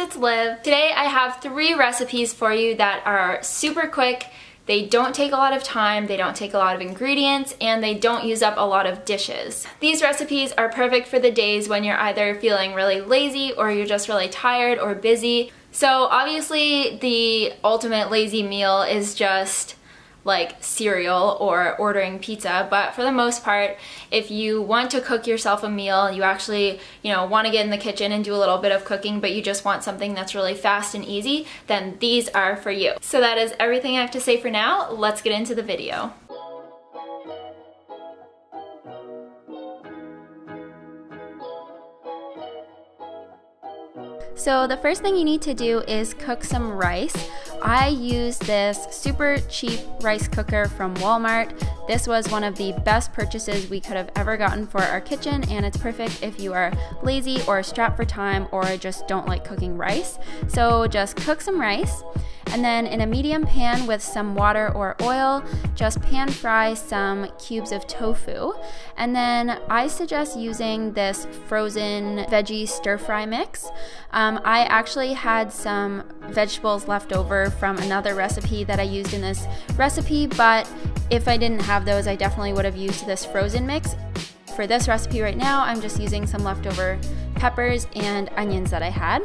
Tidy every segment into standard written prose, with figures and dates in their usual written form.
it's Liv. Today I have 3 recipes for you that are super quick. They don't take a lot of time, they don't take a lot of ingredients, and they don't use up a lot of dishes. These recipes are perfect for the days when you're either feeling really lazy or you're just really tired or busy. So obviously the ultimate lazy meal is just like cereal or ordering pizza, but for the most part, if you want to cook yourself a meal, you actually, want to get in the kitchen and do a little bit of cooking, but you just want something that's really fast and easy, then these are for you. So that is everything I have to say for now. Let's get into the video. So the first thing you need to do is cook some rice. I use this super cheap rice cooker from Walmart. This was one of the best purchases we could have ever gotten for our kitchen, and it's perfect if you are lazy or strapped for time or just don't like cooking rice. So just cook some rice, and then in a medium pan with some water or oil, just pan fry some cubes of tofu. And then I suggest using this frozen veggie stir fry mix. I actually had some vegetables left over from another recipe that I used in this recipe, but if I didn't have those, I definitely would have used this frozen mix. For this recipe right now, I'm just using some leftover peppers and onions that I had.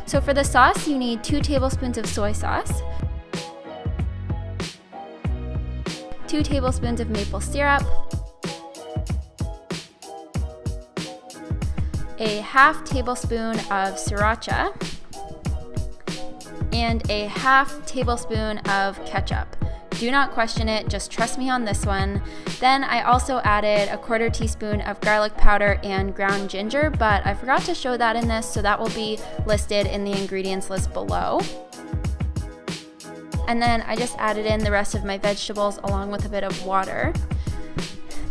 So for the sauce, you need 2 tablespoons of soy sauce, 2 tablespoons of maple syrup, a half tablespoon of sriracha, and a half tablespoon of ketchup. Do not question it, just trust me on this one. Then I also added a 1/4 teaspoon of garlic powder and ground ginger, but I forgot to show that in this, so that will be listed in the ingredients list below. And then I just added in the rest of my vegetables along with a bit of water.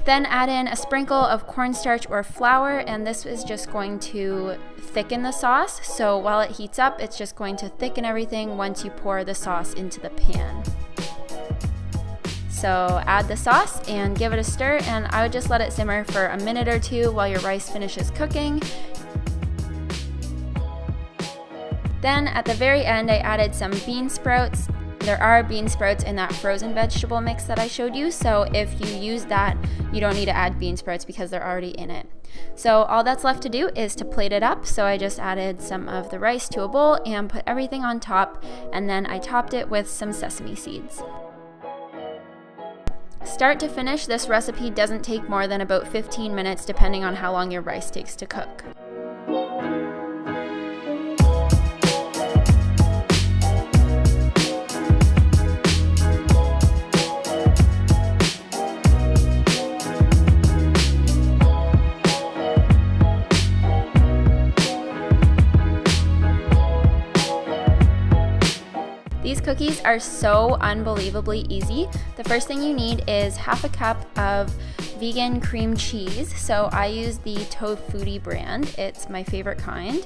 Then add in a sprinkle of cornstarch or flour, and this is just going to thicken the sauce. So while it heats up, it's just going to thicken everything once you pour the sauce into the pan. So add the sauce and give it a stir, and I would just let it simmer for a minute or 2 while your rice finishes cooking. Then at the very end, I added some bean sprouts. There are bean sprouts in that frozen vegetable mix that I showed you, so if you use that, you don't need to add bean sprouts because they're already in it. So all that's left to do is to plate it up. So I just added some of the rice to a bowl and put everything on top, and then I topped it with some sesame seeds. Start to finish, this recipe doesn't take more than about 15 minutes depending on how long your rice takes to cook. These cookies are so unbelievably easy. The first thing you need is half a cup of vegan cream cheese. So I use the Tofutti brand. It's my favorite kind.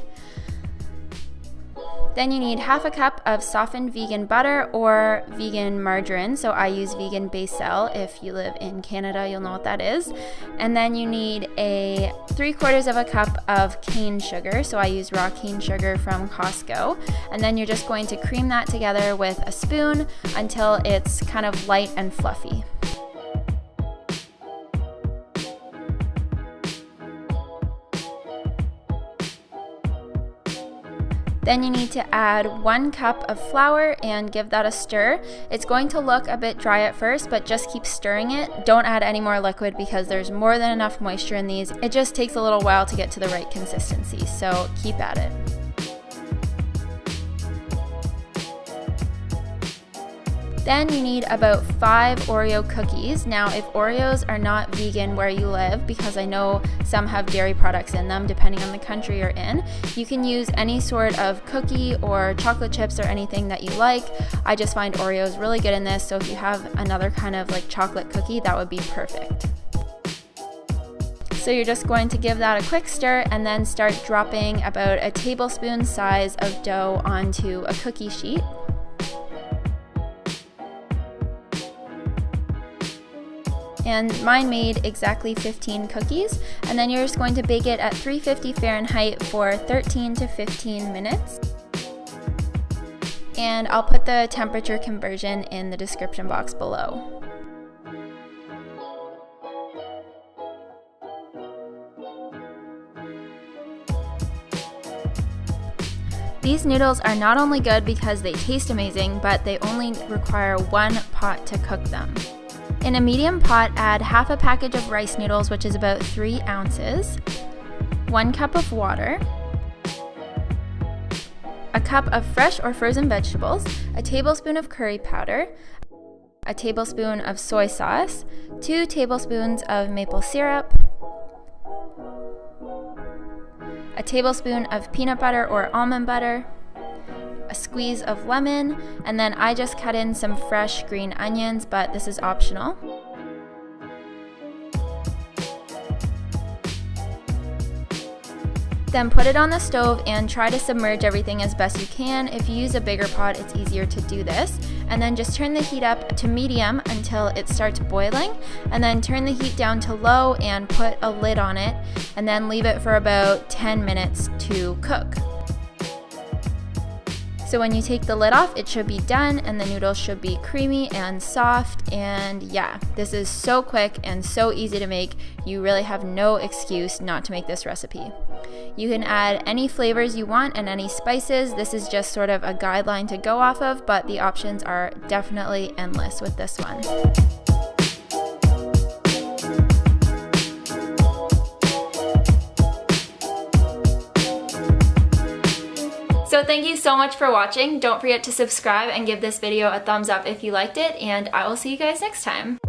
Then you need half a cup of softened vegan butter or vegan margarine. So I use vegan Becel. If you live in Canada, you'll know what that is. And then you need a 3/4 of a cup of cane sugar. So I use raw cane sugar from Costco. And then you're just going to cream that together with a spoon until it's kind of light and fluffy. Then you need to add 1 cup of flour and give that a stir. It's going to look a bit dry at first, but just keep stirring it. Don't add any more liquid because there's more than enough moisture in these. It just takes a little while to get to the right consistency, so keep at it. Then you need about 5 Oreo cookies. Now, if Oreos are not vegan where you live, because I know some have dairy products in them depending on the country you're in, you can use any sort of cookie or chocolate chips or anything that you like. I just find Oreos really good in this, so if you have another kind of like chocolate cookie, that would be perfect. So you're just going to give that a quick stir and then start dropping about a tablespoon size of dough onto a cookie sheet. And mine made exactly 15 cookies, and then you're just going to bake it at 350 Fahrenheit for 13 to 15 minutes. and I'll put the temperature conversion in the description box below. These noodles are not only good because they taste amazing, but they only require 1 pot to cook them. In a medium pot, add half a package of rice noodles, which is about 3 ounces, 1 cup of water, a cup of fresh or frozen vegetables, a tablespoon of curry powder, a tablespoon of soy sauce, 2 tablespoons of maple syrup, a tablespoon of peanut butter or almond butter, a squeeze of lemon, and then I just cut in some fresh green onions, but this is optional. Then put it on the stove and try to submerge everything as best you can. If you use a bigger pot, it's easier to do this. And then just turn the heat up to medium until it starts boiling, and then turn the heat down to low and put a lid on it, and then leave it for about 10 minutes to cook. So when you take the lid off, it should be done and the noodles should be creamy and soft. And yeah, this is so quick and so easy to make. You really have no excuse not to make this recipe. You can add any flavors you want and any spices. This is just sort of a guideline to go off of, but the options are definitely endless with this one. So thank you so much for watching. Don't forget to subscribe and give this video a thumbs up if you liked it, and I will see you guys next time.